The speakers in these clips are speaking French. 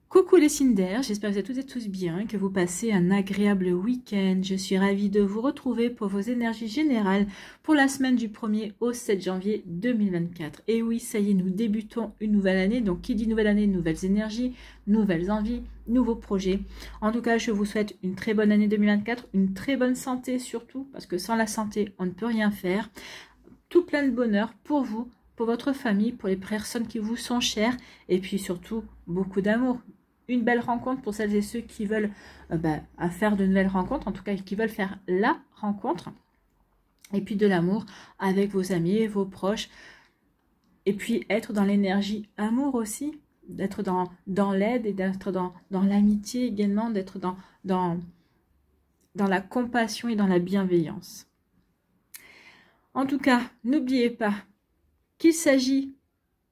Coucou les signes d'air, j'espère que vous êtes toutes et tous bien, que vous passez un agréable week-end. Je suis ravie de vous retrouver pour vos énergies générales pour la semaine du 1er au 7 janvier 2024. Et oui, ça y est, nous débutons une nouvelle année. Donc qui dit nouvelle année, nouvelles énergies, nouvelles envies, nouveaux projets. En tout cas, je vous souhaite une très bonne année 2024, une très bonne santé surtout, parce que sans la santé, on ne peut rien faire. Tout plein de bonheur pour vous, pour votre famille, pour les personnes qui vous sont chères, et puis surtout beaucoup d'amour. Une belle rencontre pour celles et ceux qui veulent faire de nouvelles rencontres, en tout cas qui veulent faire la rencontre, et puis de l'amour avec vos amis, vos proches, et puis être dans l'énergie amour aussi, d'être dans l'aide et d'être dans l'amitié également, d'être dans la compassion et dans la bienveillance. En tout cas, n'oubliez pas qu'il s'agit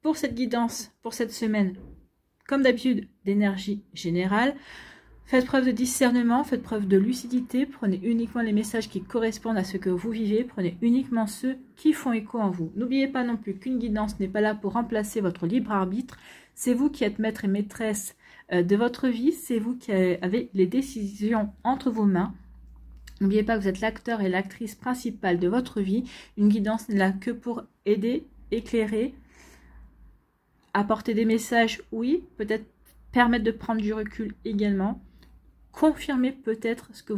pour cette guidance, pour cette semaine, comme d'habitude, d'énergie générale. Faites preuve de discernement, faites preuve de lucidité, prenez uniquement les messages qui correspondent à ce que vous vivez, prenez uniquement ceux qui font écho en vous. N'oubliez pas non plus qu'une guidance n'est pas là pour remplacer votre libre arbitre, c'est vous qui êtes maître et maîtresse de votre vie, c'est vous qui avez les décisions entre vos mains. N'oubliez pas que vous êtes l'acteur et l'actrice principale de votre vie. Une guidance n'est là que pour aider, éclairer, apporter des messages, oui, peut-être permettre de prendre du recul également, confirmer peut-être ce que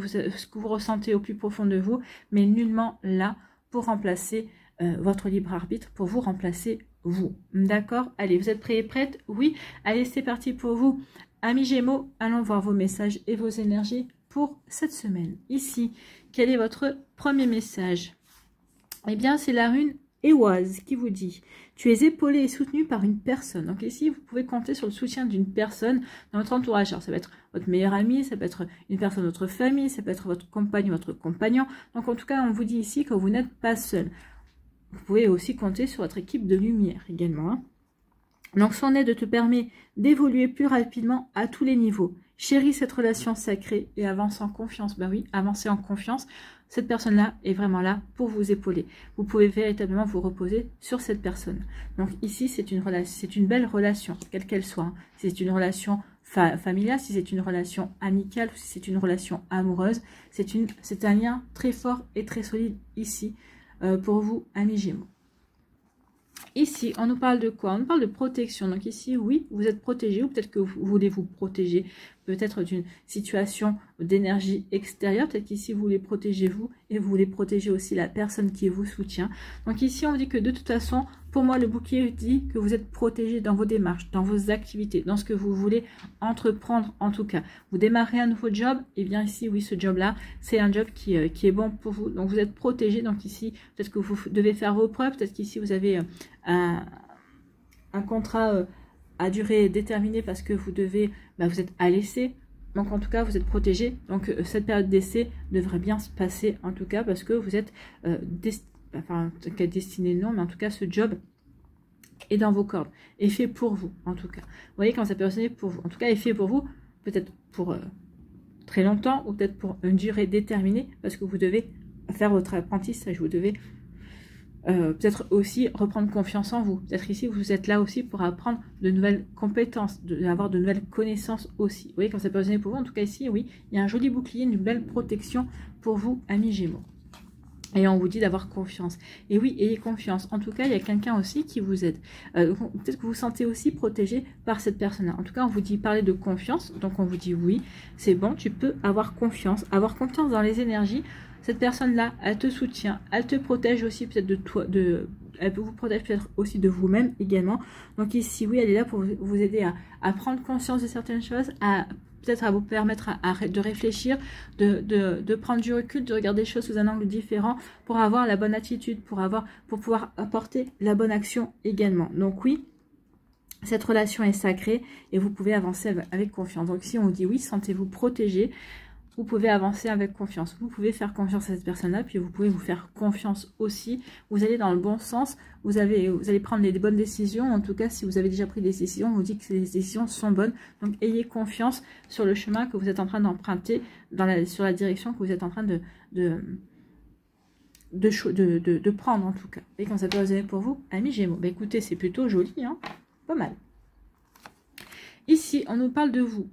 vous ressentez au plus profond de vous, mais nullement là pour remplacer votre libre arbitre, pour vous remplacer vous. D'accord? Allez, vous êtes prêts et prêtes? Oui. Allez, c'est parti pour vous. Amis Gémeaux, allons voir vos messages et vos énergies pour cette semaine. Ici, quel est votre premier message? Eh bien, c'est la rune Éoise qui vous dit: tu es épaulé et soutenu par une personne. Donc ici, vous pouvez compter sur le soutien d'une personne dans votre entourage. Alors ça peut être votre meilleur ami, ça peut être une personne de votre famille, ça peut être votre compagne, votre compagnon. Donc en tout cas, on vous dit ici que vous n'êtes pas seul. Vous pouvez aussi compter sur votre équipe de lumière également. Hein. Donc son aide te permet d'évoluer plus rapidement à tous les niveaux. Chéris cette relation sacrée et avance en confiance. Ben oui, avancez en confiance. Cette personne-là est vraiment là pour vous épauler. Vous pouvez véritablement vous reposer sur cette personne. Donc ici, c'est une belle relation, quelle qu'elle soit. Hein. Si c'est une relation familiale, si c'est une relation amicale, si c'est une relation amoureuse, c'est un lien très fort et très solide ici pour vous, amis Gémeaux. Ici, on nous parle de quoi? On nous parle de protection. Donc ici, oui, vous êtes protégé, ou peut-être que vous voulez vous protéger peut-être d'une situation d'énergie extérieure. Peut-être qu'ici, vous voulez protéger vous et vous voulez protéger aussi la personne qui vous soutient. Donc ici, on dit que de toute façon, pour moi, le bouquet dit que vous êtes protégé dans vos démarches, dans vos activités, dans ce que vous voulez entreprendre en tout cas. Vous démarrez un nouveau job, et bien ici, oui, ce job-là, c'est un job qui est bon pour vous. Donc vous êtes protégé. Donc ici, peut-être que vous devez faire vos preuves. Peut-être qu'ici, vous avez un contrat à durée déterminée parce que vous êtes à l'essai. Donc en tout cas, vous êtes protégé. Donc cette période d'essai devrait bien se passer en tout cas parce que vous êtes destiné non, mais en tout cas ce job est dans vos cordes, est fait pour vous en tout cas. Vous voyez quand ça peut sonner pour vous. En tout cas, est fait pour vous, peut-être pour très longtemps ou peut-être pour une durée déterminée parce que vous devez faire votre apprentissage, vous devez peut-être aussi reprendre confiance en vous. Peut-être ici, vous êtes là aussi pour apprendre de nouvelles compétences, avoir de nouvelles connaissances aussi. Vous voyez, quand ça peut résonner pour vous, en tout cas ici, oui, il y a un joli bouclier, une belle protection pour vous, amis Gémeaux. Et on vous dit d'avoir confiance. Et oui, ayez confiance. En tout cas, il y a quelqu'un aussi qui vous aide. Peut-être que vous vous sentez aussi protégé par cette personne-là. En tout cas, on vous dit parler de confiance. Donc, on vous dit oui, c'est bon, tu peux avoir confiance dans les énergies. Cette personne-là, elle te soutient, elle te protège aussi peut-être de toi, elle vous protège peut-être aussi de vous-même également. Donc ici, oui, elle est là pour vous aider à prendre conscience de certaines choses, peut-être à vous permettre de réfléchir, de prendre du recul, de regarder les choses sous un angle différent pour avoir la bonne attitude, pour pouvoir apporter la bonne action également. Donc oui, cette relation est sacrée et vous pouvez avancer avec confiance. Donc si on dit oui, sentez-vous protégé. Vous pouvez avancer avec confiance. Vous pouvez faire confiance à cette personne-là, puis vous pouvez vous faire confiance aussi. Vous allez dans le bon sens, vous allez prendre les bonnes décisions. En tout cas, si vous avez déjà pris des décisions, on vous dit que ces décisions sont bonnes. Donc, ayez confiance sur le chemin que vous êtes en train d'emprunter, sur la direction que vous êtes en train de prendre en tout cas. Et quand ça peut résonner pour vous, amis Gémeaux. Bah, écoutez, c'est plutôt joli, hein, pas mal. Ici, on nous parle de vous.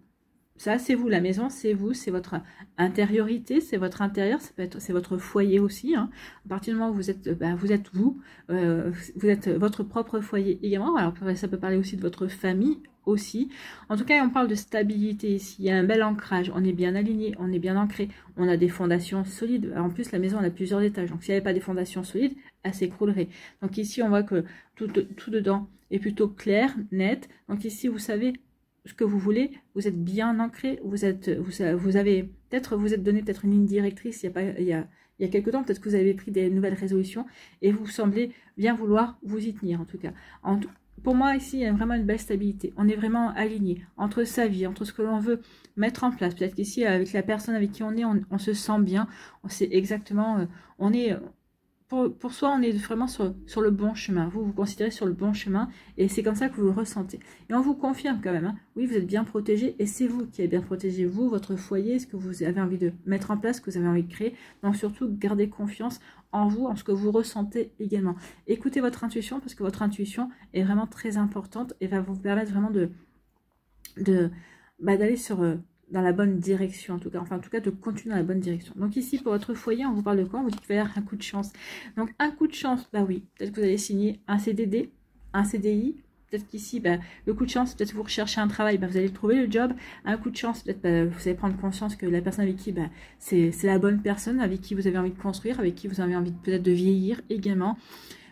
Ça, c'est vous, la maison, c'est vous, c'est votre intériorité, c'est votre intérieur, c'est votre foyer aussi. Hein. À partir du moment où vous êtes vous, vous êtes votre propre foyer également. Alors, ça peut parler aussi de votre famille aussi. En tout cas, on parle de stabilité ici. Il y a un bel ancrage, on est bien aligné, on est bien ancré, on a des fondations solides. En plus, la maison, elle a plusieurs étages. Donc, s'il n'y avait pas des fondations solides, elle s'écroulerait. Donc, ici, on voit que tout dedans est plutôt clair, net. Donc, ici, vous savez ce que vous voulez, vous êtes bien ancré, vous avez peut-être vous êtes donné peut-être une ligne directrice il y a quelques temps, peut-être que vous avez pris des nouvelles résolutions et vous semblez bien vouloir vous y tenir en tout cas. Pour moi ici il y a vraiment une belle stabilité, on est vraiment aligné entre sa vie, entre ce que l'on veut mettre en place. Peut-être qu'ici avec la personne avec qui on est, on se sent bien, on sait exactement, on est... Pour soi, on est vraiment sur le bon chemin. Vous considérez sur le bon chemin et c'est comme ça que vous le ressentez. Et on vous confirme quand même, hein, oui, vous êtes bien protégé et c'est vous qui avez bien protégé, vous, votre foyer, ce que vous avez envie de mettre en place, ce que vous avez envie de créer. Donc surtout, gardez confiance en vous, en ce que vous ressentez également. Écoutez votre intuition parce que votre intuition est vraiment très importante et va vous permettre vraiment d'aller dans la bonne direction en tout cas, enfin en tout cas de continuer dans la bonne direction. Donc ici pour votre foyer, on vous parle de quoi? On vous dit qu'il va y avoir un coup de chance. Donc un coup de chance, bah oui, peut-être que vous allez signer un CDD, un CDI, peut-être qu'ici, le coup de chance, peut-être que vous recherchez un travail, vous allez trouver le job. Un coup de chance, peut-être vous allez prendre conscience que la personne avec qui, c'est la bonne personne, avec qui vous avez envie de construire, avec qui vous avez envie peut-être de vieillir également.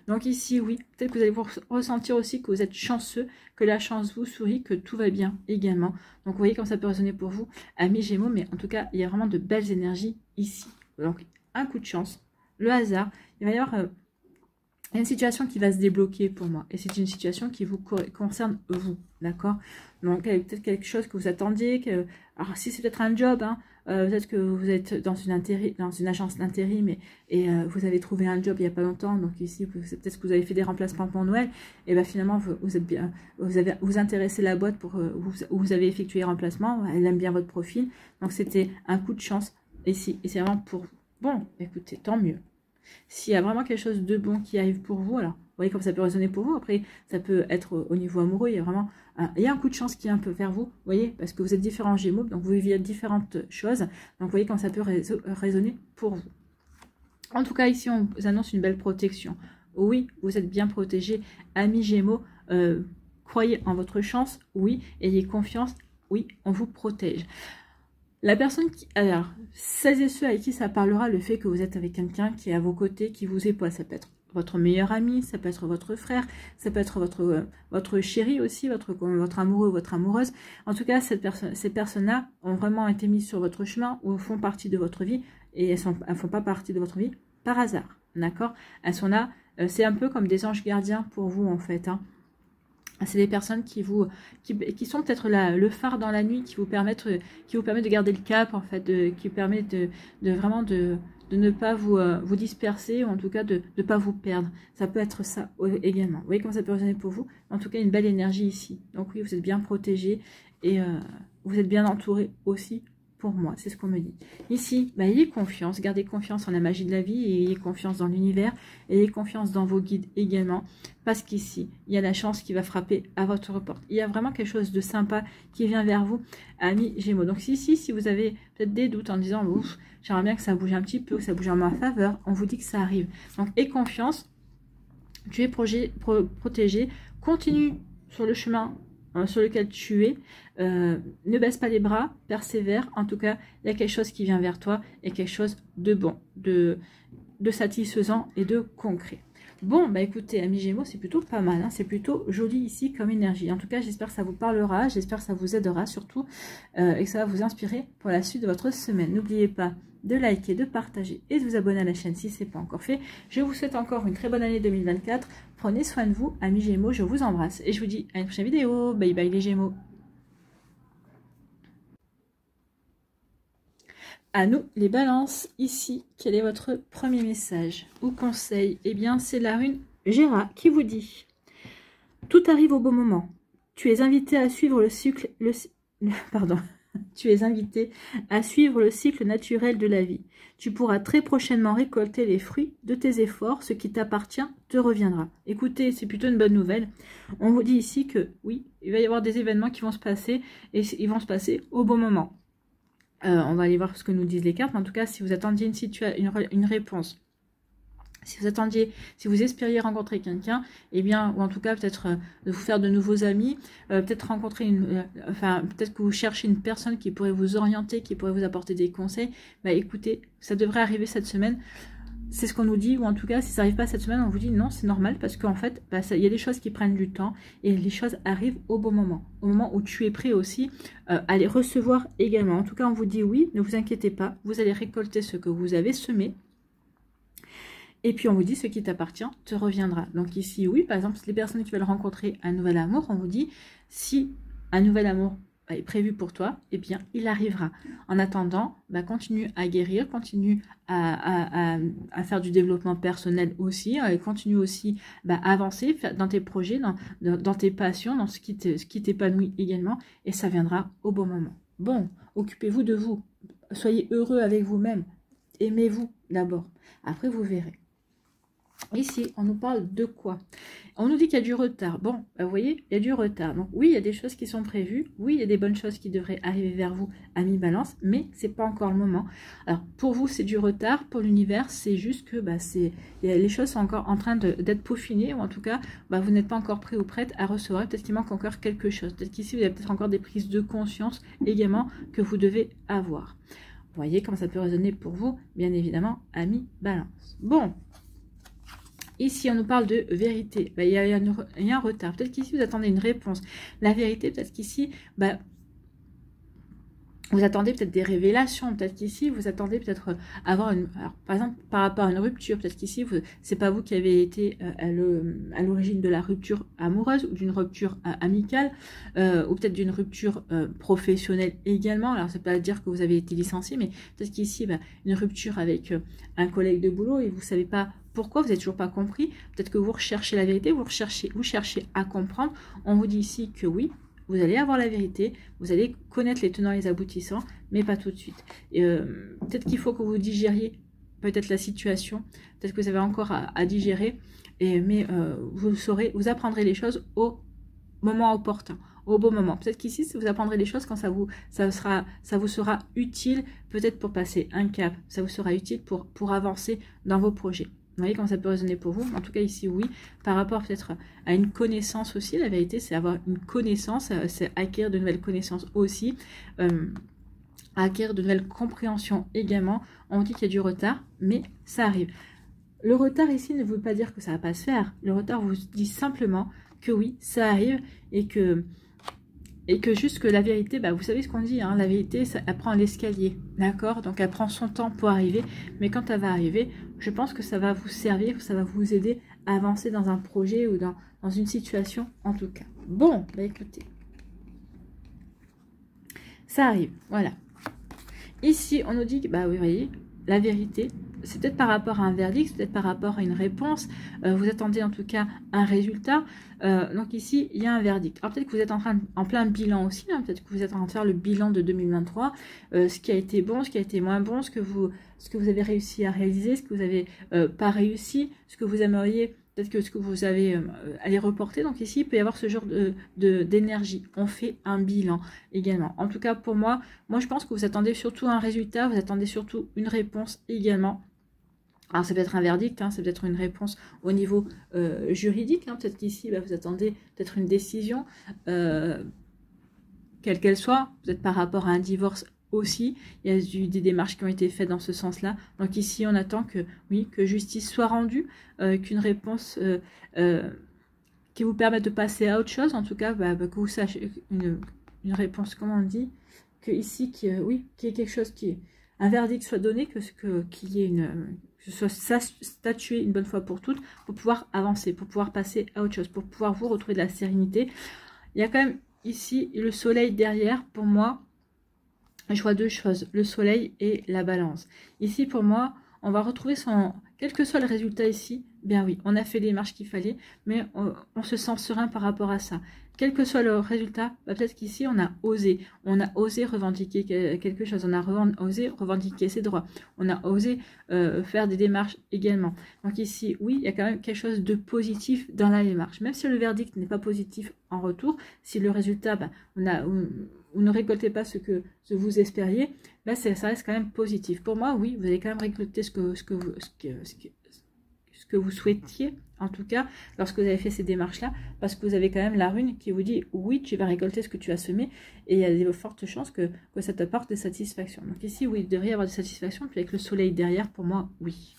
Donc ici, oui, peut-être que vous allez vous ressentir aussi que vous êtes chanceux, que la chance vous sourit, que tout va bien également. Donc vous voyez comme ça peut résonner pour vous, amis Gémeaux, mais en tout cas, il y a vraiment de belles énergies ici. Donc un coup de chance, le hasard, il va y avoir une situation qui va se débloquer pour moi. Et c'est une situation qui vous concerne vous, d'accord? Donc peut-être quelque chose que vous attendiez, alors si c'est peut-être un job, hein, peut-être que vous êtes dans une agence d'intérim et vous avez trouvé un job il n'y a pas longtemps, donc ici peut-être que vous avez fait des remplacements pour Noël, et finalement vous intéressez la boîte pour vous avez effectué les remplacements, elle aime bien votre profil, donc c'était un coup de chance ici, et c'est vraiment pour vous. Bon, écoutez, tant mieux. S'il y a vraiment quelque chose de bon qui arrive pour vous, alors vous voyez comme ça peut résonner pour vous. Après, ça peut être au niveau amoureux, il y a vraiment un coup de chance qui est un peu vers vous, vous voyez, parce que vous êtes différents Gémeaux, donc vous vivez différentes choses. Donc vous voyez comme ça peut résonner pour vous. En tout cas, ici, on vous annonce une belle protection. Oui, vous êtes bien protégés, amis Gémeaux. Croyez en votre chance, oui, ayez confiance, oui, on vous protège. La personne qui... Alors, celles et ceux avec qui ça parlera, le fait que vous êtes avec quelqu'un qui est à vos côtés, qui vous épaule, ça peut être votre meilleur ami, ça peut être votre frère, ça peut être votre chéri aussi, votre amoureux, votre amoureuse. En tout cas, ces personnes-là ont vraiment été mises sur votre chemin ou font partie de votre vie et elles ne font pas partie de votre vie par hasard, d'accord? Elles sont là, c'est un peu comme des anges gardiens pour vous en fait, hein. C'est des personnes qui sont peut-être le phare dans la nuit, qui vous permettent de garder le cap, en fait, qui permet de vraiment de ne pas vous disperser, ou en tout cas de ne pas vous perdre. Ça peut être ça également. Vous voyez comment ça peut résonner pour vous? En tout cas, une belle énergie ici. Donc oui, vous êtes bien protégés et vous êtes bien entourés aussi. Pour moi, c'est ce qu'on me dit. Ici, ayez confiance, gardez confiance en la magie de la vie et ayez confiance dans l'univers, ayez confiance dans vos guides également, parce qu'ici, il y a la chance qui va frapper à votre porte. Il y a vraiment quelque chose de sympa qui vient vers vous, amis Gémeaux. Donc ici, si vous avez peut-être des doutes en disant, ouf, j'aimerais bien que ça bouge un petit peu, que ça bouge en ma faveur, on vous dit que ça arrive. Donc, aie confiance, tu es protégé, continue sur le chemin sur lequel tu es, ne baisse pas les bras, persévère, en tout cas, il y a quelque chose qui vient vers toi et quelque chose de bon, de satisfaisant et de concret. Bon, écoutez, amis Gémeaux, c'est plutôt pas mal, hein, c'est plutôt joli ici comme énergie. En tout cas, j'espère que ça vous parlera, j'espère que ça vous aidera surtout et que ça va vous inspirer pour la suite de votre semaine. N'oubliez pas de liker, de partager et de vous abonner à la chaîne si ce n'est pas encore fait. Je vous souhaite encore une très bonne année 2024. Prenez soin de vous, amis Gémeaux, je vous embrasse et je vous dis à une prochaine vidéo. Bye bye les Gémeaux. À nous les balances, ici, quel est votre premier message ou conseil? Eh bien, c'est la rune Gera qui vous dit « Tout arrive au bon moment. Tu es invité à suivre le cycle... Pardon. Tu es invité à suivre le cycle naturel de la vie. Tu pourras très prochainement récolter les fruits de tes efforts. Ce qui t'appartient te reviendra. Écoutez, c'est plutôt une bonne nouvelle. On vous dit ici que oui, il va y avoir des événements qui vont se passer et ils vont se passer au bon moment. On va aller voir ce que nous disent les cartes. Mais en tout cas, si vous attendiez une réponse, si vous attendiez, si vous espériez rencontrer quelqu'un, eh bien, ou en tout cas peut-être de vous faire de nouveaux amis, peut-être rencontrer peut-être que vous cherchez une personne qui pourrait vous orienter, qui pourrait vous apporter des conseils, bah écoutez, ça devrait arriver cette semaine. C'est ce qu'on nous dit, ou en tout cas, si ça n'arrive pas cette semaine, on vous dit non, c'est normal, parce qu'en fait, bah, il y a des choses qui prennent du temps, et les choses arrivent au bon moment où tu es prêt aussi à les recevoir également. En tout cas, on vous dit oui, ne vous inquiétez pas, vous allez récolter ce que vous avez semé. Et puis on vous dit ce qui t'appartient te reviendra. Donc ici, oui, par exemple, les personnes qui veulent rencontrer un nouvel amour, on vous dit si un nouvel amour est prévu pour toi, eh bien, il arrivera. En attendant, bah, continue à guérir, continue à faire du développement personnel aussi, continue aussi à avancer dans tes projets, dans tes passions, dans ce qui t'épanouit également, et ça viendra au bon moment. Bon, occupez-vous de vous, soyez heureux avec vous-même, aimez-vous d'abord, après vous verrez. Ici, on nous parle de quoi? On nous dit qu'il y a du retard. Bon, vous voyez, il y a du retard. Donc oui, il y a des choses qui sont prévues. Oui, il y a des bonnes choses qui devraient arriver vers vous à mi-balance, mais c'est pas encore le moment. Alors, pour vous, c'est du retard. Pour l'univers, c'est juste que les choses sont encore en train d'être peaufinées, ou en tout cas, vous n'êtes pas encore prêt ou prête à recevoir. Peut-être qu'il manque encore quelque chose. Peut-être qu'ici, vous avez peut-être encore des prises de conscience également que vous devez avoir. Vous voyez comment ça peut résonner pour vous, bien évidemment, à mi-balance. Bon. Ici, on nous parle de vérité. Il y a un retard. Peut-être qu'ici, vous attendez une réponse. La vérité, peut-être qu'ici, vous attendez peut-être des révélations. Peut-être qu'ici, vous attendez peut-être avoir une... Alors, par exemple, par rapport à une rupture, peut-être qu'ici, c'est pas vous qui avez été à l'origine de la rupture amoureuse ou d'une rupture amicale ou peut-être d'une rupture professionnelle également. Alors, c'est pas dire que vous avez été licencié, mais peut-être qu'ici, une rupture avec un collègue de boulot et vous savez pas pourquoi, vous n'avez toujours pas compris. Peut-être que vous recherchez la vérité, vous cherchez à comprendre. On vous dit ici que oui, vous allez avoir la vérité, vous allez connaître les tenants et les aboutissants, mais pas tout de suite. Peut-être qu'il faut que vous digériez peut-être la situation, peut-être que vous avez encore à digérer, mais vous apprendrez les choses au moment opportun, au bon moment. Peut-être qu'ici, vous apprendrez les choses quand ça vous sera utile, peut-être pour passer un cap, ça vous sera utile pour avancer dans vos projets. Vous voyez comment ça peut résonner pour vous? En tout cas, ici, oui. Par rapport peut-être à une connaissance aussi, la vérité, c'est avoir une connaissance, c'est acquérir de nouvelles connaissances aussi, acquérir de nouvelles compréhensions également. On dit qu'il y a du retard, mais ça arrive. Le retard ici ne veut pas dire que ça ne va pas se faire. Le retard vous dit simplement que oui, ça arrive et que juste que la vérité, vous savez ce qu'on dit, hein, la vérité, elle prend l'escalier, d'accord? Donc elle prend son temps pour arriver, mais quand elle va arriver, je pense que ça va vous servir, ça va vous aider à avancer dans un projet ou dans une situation en tout cas. Bon, écoutez, ça arrive, voilà. Ici, on nous dit que, oui, vous voyez, la vérité, c'est peut-être par rapport à un verdict, c'est peut-être par rapport à une réponse, vous attendez en tout cas un résultat, donc ici il y a un verdict. Alors peut-être que vous êtes en plein bilan aussi, hein, peut-être que vous êtes en train de faire le bilan de 2023, ce qui a été bon, ce qui a été moins bon, ce que vous avez réussi à réaliser, ce que vous n'avez pas réussi, ce que vous aimeriez, peut-être que ce que vous avez allé reporter. Donc ici il peut y avoir ce genre d'énergie, on fait un bilan également. En tout cas pour moi je pense que vous attendez surtout un résultat, vous attendez surtout une réponse également. Alors, c'est peut-être un verdict, hein, c'est peut-être une réponse au niveau juridique. Hein, peut-être qu'ici, vous attendez peut-être une décision, quelle qu'elle soit. Peut-être par rapport à un divorce aussi. Il y a eu des démarches qui ont été faites dans ce sens-là. Donc ici, on attend que, oui, que justice soit rendue, qu'une réponse qui vous permette de passer à autre chose. En tout cas, que vous sachiez une réponse, comment on dit, que ici, oui, qu'il y ait quelque chose un verdict soit donné, qu'il y ait que ce soit statué une bonne fois pour toutes, pour pouvoir avancer, pour pouvoir passer à autre chose, pour pouvoir vous retrouver de la sérénité. Il y a quand même ici le soleil derrière, pour moi, je vois deux choses, le soleil et la balance. Ici, pour moi, on va retrouver quel que soit le résultat ici, bien oui, on a fait les marches qu'il fallait, mais on se sent serein par rapport à ça. quel que soit le résultat, bah, peut-être qu'ici, on a osé revendiquer quelque chose, on a osé revendiquer ses droits, on a osé faire des démarches également. Donc ici, oui, il y a quand même quelque chose de positif dans la démarche. Même si le verdict n'est pas positif en retour, si le résultat, bah, vous ne récoltez pas ce que vous espériez, bah, ça reste quand même positif. Pour moi, oui, vous allez quand même récolter ce que vous souhaitiez, en tout cas, lorsque vous avez fait ces démarches-là, parce que vous avez quand même la rune qui vous dit, oui, tu vas récolter ce que tu as semé, et il y a de fortes chances que ça t'apporte des satisfactions. Donc ici, oui, il devrait y avoir des satisfactions, puis avec le soleil derrière, pour moi, oui.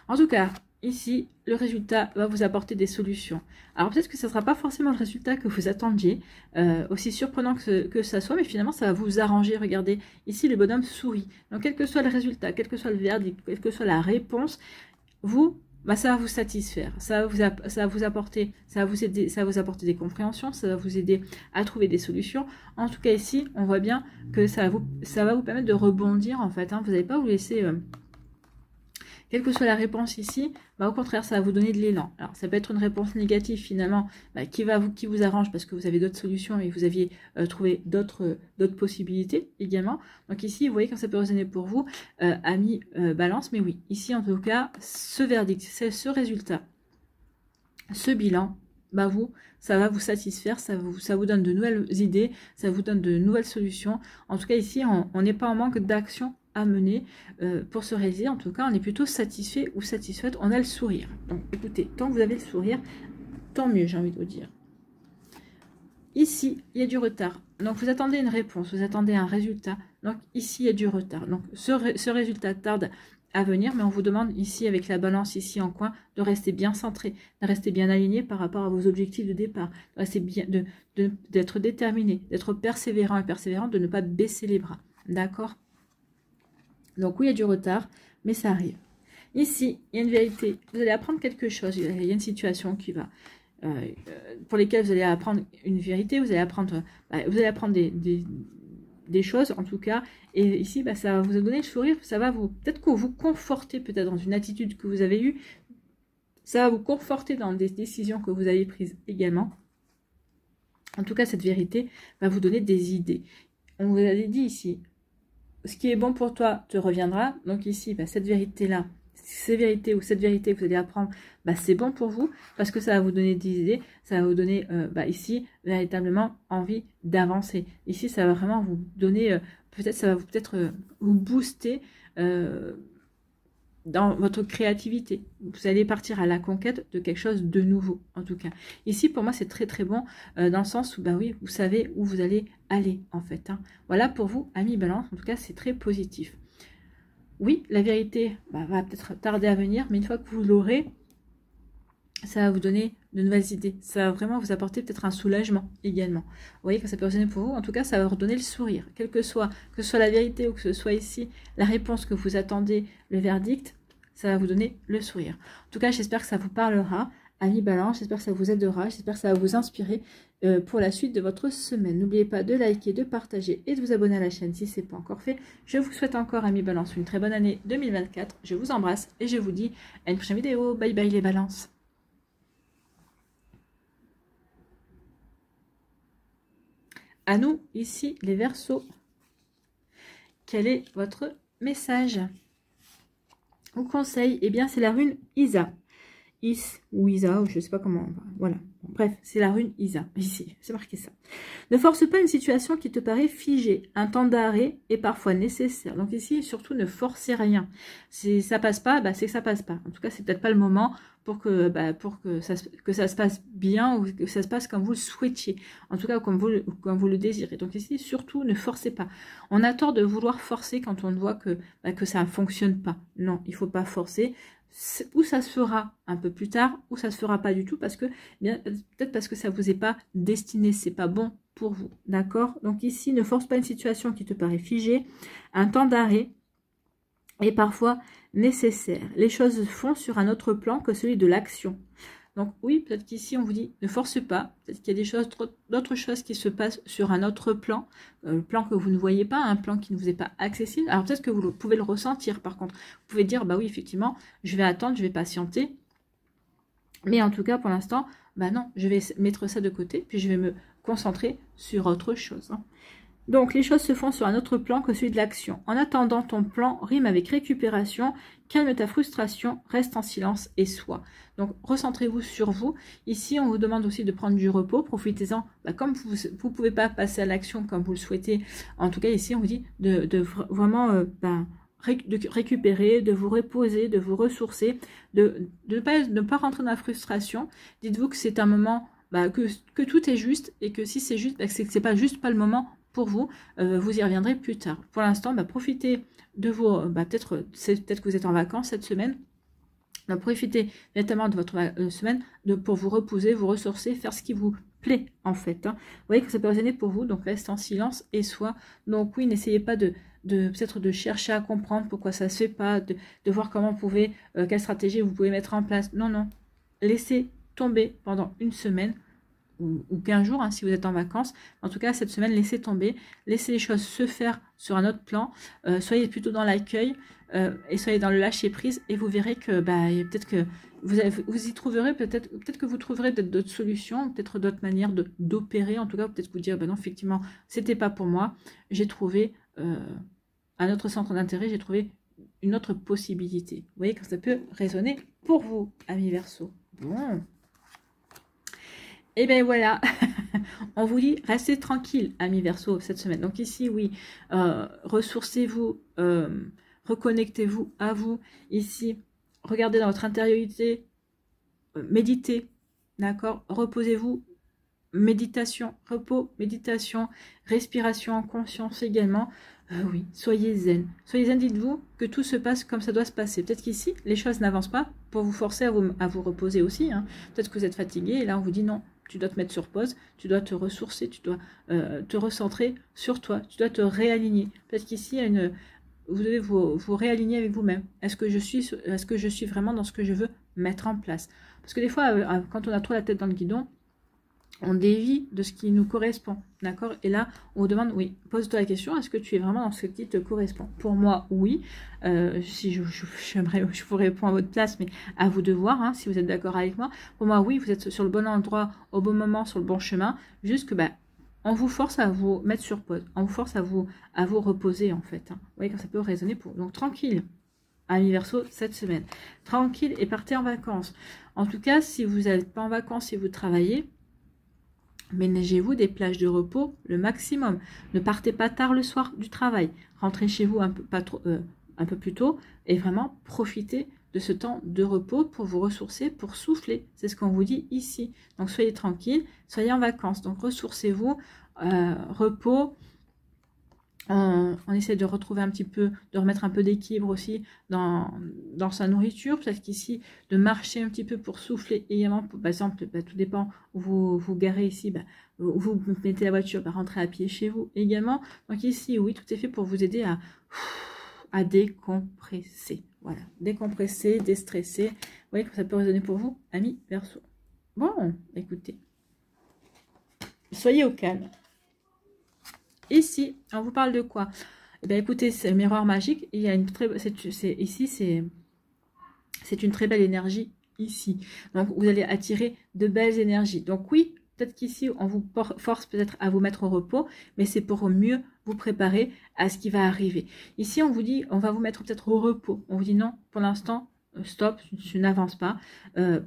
En tout cas, ici, le résultat va vous apporter des solutions. Alors peut-être que ce ne sera pas forcément le résultat que vous attendiez, aussi surprenant que ça soit, mais finalement ça va vous arranger. Regardez, ici le bonhomme sourit. Donc quel que soit le résultat, quel que soit le verdict, quelle que soit la réponse, ça va vous satisfaire, ça va vous apporter, ça va vous aider, ça va vous apporter des compréhensions, ça va vous aider à trouver des solutions. En tout cas ici, on voit bien que ça va vous permettre de rebondir en fait. Hein. Vous n'allez pas vous laisser... quelle que soit la réponse ici, bah, au contraire, ça va vous donner de l'élan. Alors, ça peut être une réponse négative finalement, bah, qui vous arrange parce que vous avez d'autres solutions et vous aviez trouvé d'autres possibilités également. Donc ici, vous voyez quand ça peut résonner pour vous, amis balance, mais oui, ici en tout cas, ce verdict, ce résultat, ce bilan, bah ça va vous satisfaire, ça vous donne de nouvelles idées, ça vous donne de nouvelles solutions. En tout cas, ici, on n'est pas en manque d'action à mener pour se réaliser. En tout cas, on est plutôt satisfait ou satisfaite, on a le sourire. Donc écoutez, tant que vous avez le sourire, tant mieux, j'ai envie de vous dire. Ici, il y a du retard. Donc vous attendez une réponse, vous attendez un résultat. Donc ici, il y a du retard. Donc ce résultat tarde à venir, mais on vous demande ici, avec la balance ici en coin, de rester bien centré, de rester bien aligné par rapport à vos objectifs de départ, de rester bien, d'être déterminé, d'être persévérant et persévérant, de ne pas baisser les bras. D'accord ? Donc oui, il y a du retard, mais ça arrive. Ici, il y a une vérité. Vous allez apprendre quelque chose. Il y a une situation qui va, pour lesquelles vous allez apprendre une vérité. Vous allez apprendre, des choses, en tout cas. Et ici, bah, ça va vous donner le sourire. Ça va peut-être que vous conforter peut-être dans une attitude que vous avez eue. Ça va vous conforter dans des décisions que vous avez prises également. En tout cas, cette vérité va vous donner des idées. On vous a dit ici, ce qui est bon pour toi te reviendra. Donc ici, bah, cette vérité-là, cette vérité que vous allez apprendre, bah, c'est bon pour vous parce que ça va vous donner des idées, ça va vous donner ici véritablement envie d'avancer. Ici, ça va vraiment vous donner, ça va peut-être vous booster dans votre créativité. Vous allez partir à la conquête de quelque chose de nouveau, en tout cas. Ici, pour moi, c'est très très bon, dans le sens où, bah oui, vous savez où vous allez aller, en fait. Hein. Voilà pour vous, amis balance, en tout cas, c'est très positif. Oui, la vérité va peut-être tarder à venir, mais une fois que vous l'aurez, ça va vous donner de nouvelles idées. Ça va vraiment vous apporter peut-être un soulagement également. Vous voyez que ça peut résonner pour vous. En tout cas, ça va vous redonner le sourire. Que ce soit la vérité ou que ce soit ici la réponse que vous attendez, le verdict, ça va vous donner le sourire. En tout cas, j'espère que ça vous parlera, amis balance. J'espère que ça vous aidera. J'espère que ça va vous inspirer pour la suite de votre semaine. N'oubliez pas de liker, de partager et de vous abonner à la chaîne si ce n'est pas encore fait. Je vous souhaite encore, amis balance, une très bonne année 2024. Je vous embrasse et je vous dis à une prochaine vidéo. Bye bye les balances. À nous, ici, les Verseaux. Quel est votre message? Mon conseil, eh bien, c'est la rune Isa. Is ou Isa, ou je ne sais pas comment. Voilà. Bref, c'est la rune Isa. Ici, c'est marqué ça. Ne force pas une situation qui te paraît figée. Un temps d'arrêt est parfois nécessaire. Donc ici, surtout, ne forcez rien. Si ça passe pas, bah, c'est que ça passe pas. En tout cas, c'est peut-être pas le moment pour que ça se passe bien ou que ça se passe comme vous le souhaitiez. En tout cas, comme vous le désirez. Donc ici, surtout, ne forcez pas. On a tort de vouloir forcer quand on voit que ça ne fonctionne pas. Non, il ne faut pas forcer. Ou ça se fera un peu plus tard, ou ça se fera pas du tout, parce que peut-être parce que ça vous est pas destiné, c'est pas bon pour vous, d'accord? Donc ici, ne force pas une situation qui te paraît figée, un temps d'arrêt est parfois nécessaire. Les choses se font sur un autre plan que celui de l'action. Donc oui, peut-être qu'ici on vous dit ne force pas, peut-être qu'il y a des choses, d'autres choses qui se passent sur un autre plan, plan que vous ne voyez pas, un plan qui ne vous est pas accessible. Alors peut-être que vous pouvez le ressentir par contre. Vous pouvez dire bah oui effectivement, je vais attendre, je vais patienter. Mais en tout cas pour l'instant, bah non, je vais mettre ça de côté, puis je vais me concentrer sur autre chose. Hein. Donc, les choses se font sur un autre plan que celui de l'action. En attendant, ton plan rime avec récupération, calme ta frustration, reste en silence et sois. Donc, recentrez-vous sur vous. Ici, on vous demande aussi de prendre du repos. Profitez-en. Bah, comme vous ne pouvez pas passer à l'action comme vous le souhaitez, en tout cas, ici, on vous dit de vraiment de récupérer, de vous reposer, de vous ressourcer, de ne pas rentrer dans la frustration. Dites-vous que c'est un moment, que tout est juste et que si c'est juste, c'est que c'est pas juste pas le moment pour vous, vous y reviendrez plus tard. Pour l'instant, profitez de vos... peut-être que vous êtes en vacances cette semaine. Donc, profitez notamment de votre semaine pour vous reposer, vous ressourcer, faire ce qui vous plaît en fait. Hein. Vous voyez que ça peut résonner pour vous, donc restez en silence et soit. Donc oui, n'essayez pas peut-être de chercher à comprendre pourquoi ça se fait pas, de voir comment vous pouvez, quelle stratégie vous pouvez mettre en place. Non, non. Laissez tomber pendant une semaine ou 15 jours, hein, si vous êtes en vacances. En tout cas, cette semaine, laissez tomber, laissez les choses se faire sur un autre plan, soyez plutôt dans l'accueil et soyez dans le lâcher-prise et vous verrez que peut-être que vous y trouverez, peut-être que vous trouverez d'autres solutions, peut-être d'autres manières d'opérer, en tout cas, peut-être vous dire, non, effectivement, c'était pas pour moi, j'ai trouvé un autre centre d'intérêt, j'ai trouvé une autre possibilité. Vous voyez, quand ça peut résonner pour vous, amis Verseau. Bon. Et bien voilà, on vous dit, restez tranquille, amis Verseau, cette semaine. Donc ici, oui, ressourcez-vous, reconnectez-vous à vous. Ici, regardez dans votre intériorité, méditez, d'accord? Reposez-vous, méditation, repos, méditation, respiration en conscience également. Oui, soyez zen. Soyez zen, dites-vous que tout se passe comme ça doit se passer. Peut-être qu'ici, les choses n'avancent pas pour vous forcer à vous reposer aussi. Hein. Peut-être que vous êtes fatigué et là, on vous dit non. Tu dois te mettre sur pause, tu dois te ressourcer, tu dois te recentrer sur toi, tu dois te réaligner. Peut-être qu'ici, vous devez vous réaligner avec vous-même. Est-ce que je suis vraiment dans ce que je veux mettre en place? Parce que des fois, quand on a trop la tête dans le guidon, on dévie de ce qui nous correspond, d'accord? Et là, on vous demande, oui, pose-toi la question, est-ce que tu es vraiment dans ce qui te correspond? Pour moi, oui. Si je vous réponds à votre place, mais à vous de voir, hein, si vous êtes d'accord avec moi. Pour moi, oui, vous êtes sur le bon endroit, au bon moment, sur le bon chemin. Juste que, on vous force à vous mettre sur pause. On vous force à vous reposer, en fait. Hein. Vous voyez, quand ça peut résonner pour vous. Donc, tranquille, amis Verseau, cette semaine. Tranquille et partez en vacances. En tout cas, si vous n'êtes pas en vacances, si vous travaillez, ménagez-vous des plages de repos le maximum. Ne partez pas tard le soir du travail. Rentrez chez vous un peu plus tôt et vraiment profitez de ce temps de repos pour vous ressourcer, pour souffler. C'est ce qu'on vous dit ici. Donc soyez tranquille, soyez en vacances. Donc ressourcez-vous, repos. On essaie de retrouver un petit peu, de remettre un peu d'équilibre aussi dans sa nourriture. Peut-être qu'ici, de marcher un petit peu pour souffler également. Par exemple, tout dépend où vous garez ici, où vous mettez la voiture, rentrer à pied chez vous également. Donc ici, oui, tout est fait pour vous aider à décompresser. Voilà, décompresser, déstresser. Vous voyez que ça peut résonner pour vous, amis Verseau. Bon, écoutez, soyez au calme. Ici, on vous parle de quoi? Eh bien, écoutez, c'est le miroir magique. Il y a une très, ici, c'est une très belle énergie ici. Donc, vous allez attirer de belles énergies. Donc, oui, peut-être qu'ici, on vous force peut-être à vous mettre au repos, mais c'est pour mieux vous préparer à ce qui va arriver. Ici, on vous dit, on va vous mettre peut-être au repos. On vous dit non, pour l'instant, stop, tu n'avances pas,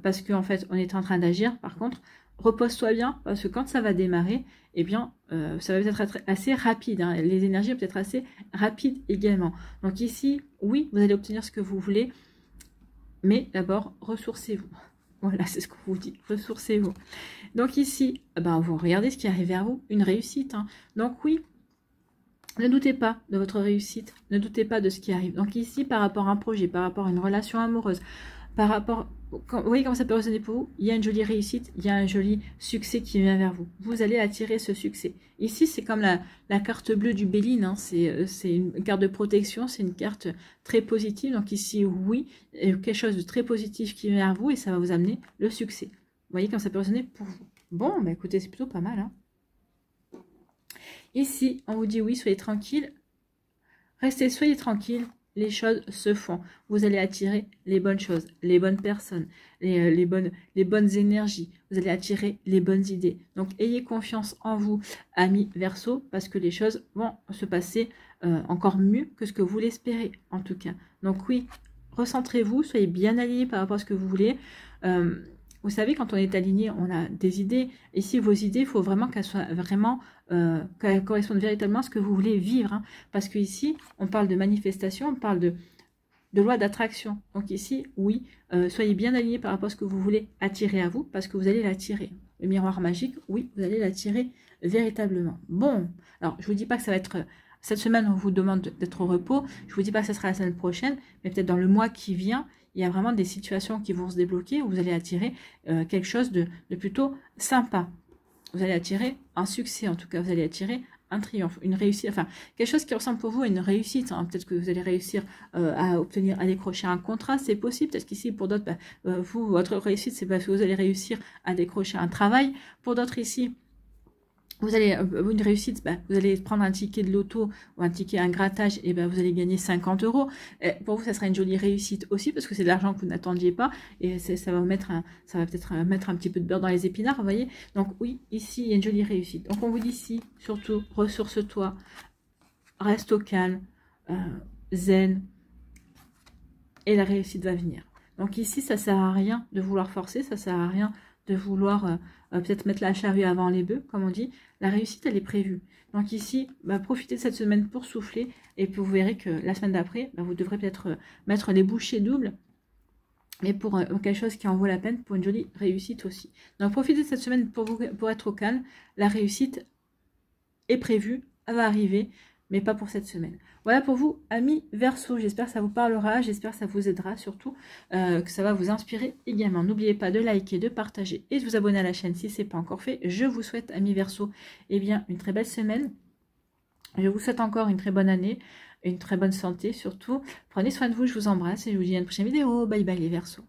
parce qu'en fait, on est en train d'agir. Par contre, repose-toi bien, parce que quand ça va démarrer, eh bien, ça va peut-être être assez rapide. Hein. Les énergies vont peut-être assez rapides également. Donc ici, oui, vous allez obtenir ce que vous voulez, mais d'abord, ressourcez-vous. Voilà, c'est ce qu'on vous dit, ressourcez-vous. Donc ici, vous regardez ce qui arrive vers vous, une réussite. Hein. Donc oui, ne doutez pas de votre réussite, ne doutez pas de ce qui arrive. Donc ici, par rapport à un projet, par rapport à une relation amoureuse, par rapport... Vous voyez comment ça peut résonner pour vous? Il y a une jolie réussite, il y a un joli succès qui vient vers vous. Vous allez attirer ce succès. Ici, c'est comme la carte bleue du Béline. Hein. C'est une carte de protection, c'est une carte très positive. Donc ici, oui, quelque chose de très positif qui vient vers vous et ça va vous amener le succès. Vous voyez comment ça peut résonner pour vous? Bon, écoutez, c'est plutôt pas mal. Hein. Ici, on vous dit oui, soyez tranquille. Soyez tranquille. les choses se font. Vous allez attirer les bonnes choses, les bonnes personnes, les bonnes énergies. Vous allez attirer les bonnes idées. Donc, ayez confiance en vous, amis Verseau, parce que les choses vont se passer encore mieux que ce que vous l'espérez, en tout cas. Donc, oui, recentrez-vous, soyez bien alignés par rapport à ce que vous voulez. Vous savez, quand on est aligné, on a des idées. Ici, vos idées, il faut vraiment qu'elles soient vraiment, qu'elles correspondent véritablement à ce que vous voulez vivre. Hein. Parce qu'ici, on parle de manifestation, on parle de loi d'attraction. Donc ici, oui, soyez bien alignés par rapport à ce que vous voulez attirer à vous, parce que vous allez l'attirer. Le miroir magique, oui, vous allez l'attirer véritablement. Bon, alors, je ne vous dis pas que ça va être... Cette semaine, on vous demande d'être au repos. Je ne vous dis pas que ce sera la semaine prochaine, mais peut-être dans le mois qui vient, il y a vraiment des situations qui vont se débloquer où vous allez attirer quelque chose de plutôt sympa. Vous allez attirer un succès, en tout cas, vous allez attirer un triomphe, une réussite, enfin, quelque chose qui ressemble pour vous à une réussite. Hein. Peut-être que vous allez réussir à obtenir, à décrocher un contrat, c'est possible. Peut-être qu'ici, pour d'autres, vous, votre réussite, c'est parce que vous allez réussir à décrocher un travail. Pour d'autres ici, vous allez, une réussite, vous allez prendre un ticket de loto ou un ticket, un grattage, et vous allez gagner 50 €. Et pour vous, ça sera une jolie réussite aussi, parce que c'est de l'argent que vous n'attendiez pas, et ça va peut-être mettre un petit peu de beurre dans les épinards, vous voyez. Donc oui, ici, il y a une jolie réussite. Donc on vous dit ici, surtout, ressource-toi, reste au calme, zen, et la réussite va venir. Donc ici, ça sert à rien de vouloir forcer, ça sert à rien de vouloir peut-être mettre la charrue avant les bœufs, comme on dit. La réussite, elle est prévue. Donc ici, profitez de cette semaine pour souffler, et puis vous verrez que la semaine d'après, vous devrez peut-être mettre les bouchées doubles, mais pour quelque chose qui en vaut la peine, pour une jolie réussite aussi. Donc profitez de cette semaine pour être au calme. La réussite est prévue, elle va arriver, mais pas pour cette semaine. Voilà pour vous, amis Verseau. J'espère que ça vous parlera, j'espère que ça vous aidera surtout, que ça va vous inspirer également. N'oubliez pas de liker, de partager et de vous abonner à la chaîne si ce n'est pas encore fait. Je vous souhaite, amis Verseau, une très belle semaine. Je vous souhaite encore une très bonne année, une très bonne santé surtout. Prenez soin de vous, je vous embrasse et je vous dis à une prochaine vidéo. Bye bye les Verseaux.